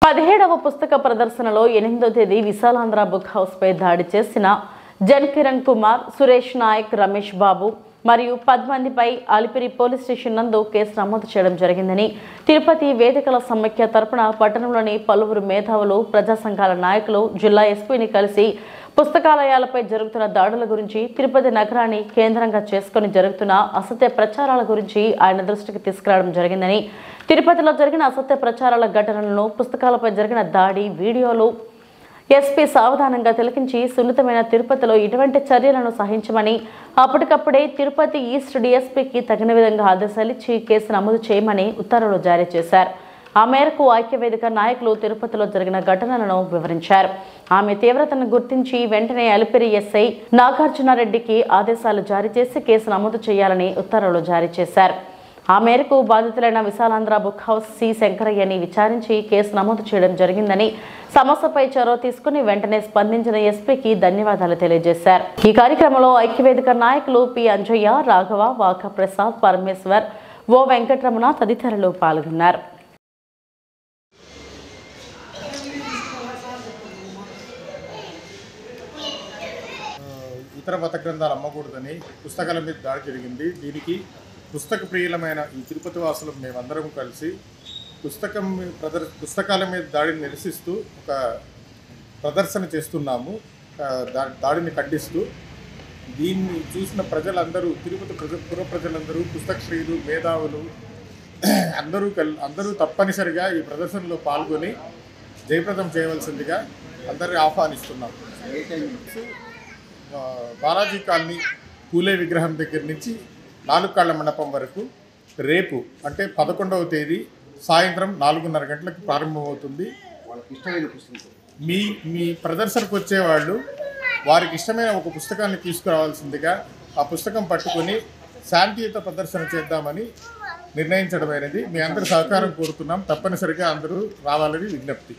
17వ పుస్తక ప్రదర్శనలో 8వ తేదీ విశాలాంధ్ర బుక్ హౌస్ పై దాడి చేసిన జన్ కిరణ్ కుమార్, సురేష్ నాయక్, రమేష్ బాబు మరియు 10 మందిపై అలిపిరి పోలీస్ స్టేషన్ నందు కేసు నమోదు చేయడం జరిగిందని తిరుపతి వేదికల సమైక్య తరపున పట్టణంలోని పలువురు మేధావులు, ప్రజా సంఘాల నాయకులు జిల్లా ఎస్పీని కలిసి పుస్తకాలయాలపై జరుగుతున్న దాడుల గురించి, తిరుపతి నగరాన్ని కేంద్రంగా చేసుకుని జరుగుతున్న అసత్య ప్రచారాల గురించి ఆయన దృష్టికి తీసుకురావడం జరిగిందని, తిరుపతిలో జరిగిన అసత్య ప్రచారాల ఘటనలను, పుస్తకాలపై జరిగిన దాడి వీడియోలు ఎస్పీ సావధానంగా తిలకించి సున్నితమైన తిరుపతిలో ఇటువంటి చర్యలను సహించమని, అప్పటికప్పుడే తిరుపతి ఈస్ట్ డీఎస్పీకి తగిన విధంగా ఆదేశాలిచ్చి కేసు నమోదు చేయమని ఉత్తర్వులు జారీ చేశారు. ఆ మేరకు ఐక్యవేదిక నాయకులు తిరుపతిలో జరిగిన ఘటనలను వివరించారు. ఆమె తీవ్రతను గుర్తించి వెంటనే అలిపిరి ఎస్ఐ నాగార్జునారెడ్డికి ఆదేశాలు జారీ చేసి కేసు నమోదు చేయాలని ఉత్తర్వులు జారీ చేశారు. ఆ మేరకు బాధితులైన విశాలాంధ్ర బుక్ హౌస్ సి శంకరయ్యని విచారించి కేసు నమోదు చేయడం జరిగిందని, సమస్యపై చొరవ తీసుకుని వెంటనే స్పందించిన ఎస్పీకి ధన్యవాదాలు తెలియజేశారు. ఈ కార్యక్రమంలో ఐక్యవేదిక నాయకులు పి అంజయ్య, రాఘవ, వాక ప్రసాద్, పరమేశ్వర్, ఓ వెంకటరమణ తదితరులు పాల్గొన్నారు. ఇతర మత గ్రంథాలు అమ్మకూడదని పుస్తకాల మీద దాడి జరిగింది. దీనికి పుస్తక ప్రియులమైన ఈ తిరుపతి వాసులు మేమందరం కలిసి పుస్తకాల మీద దాడిని నిరసిస్తూ ఒక ప్రదర్శన చేస్తున్నాము. దాడిని ఖండిస్తూ దీన్ని చూసిన ప్రజలందరూ, తిరుపతి పుర ప్రజలందరూ, పుస్తక ప్రియులు, మేధావులు అందరూ తప్పనిసరిగా ఈ ప్రదర్శనలో పాల్గొని జయప్రదం చేయవలసిందిగా అందరినీ ఆహ్వానిస్తున్నాం. బాలాజీ కాలనీ పూలే విగ్రహం దగ్గర నుంచి 4 కాళ్ల మండపం వరకు రేపు అంటే 11వ తేదీ సాయంత్రం 4:30 గంటలకు ప్రారంభమవుతుంది. మీ ప్రదర్శనకు వచ్చేవాళ్ళు వారికి ఇష్టమైన ఒక పుస్తకాన్ని తీసుకురావాల్సిందిగా ఆ పుస్తకం పట్టుకొని శాంతియుత ప్రదర్శన చేద్దామని నిర్ణయించడమైనది. మీ అందరి సహకారం కోరుతున్నాం. తప్పనిసరిగా అందరూ రావాలని విజ్ఞప్తి.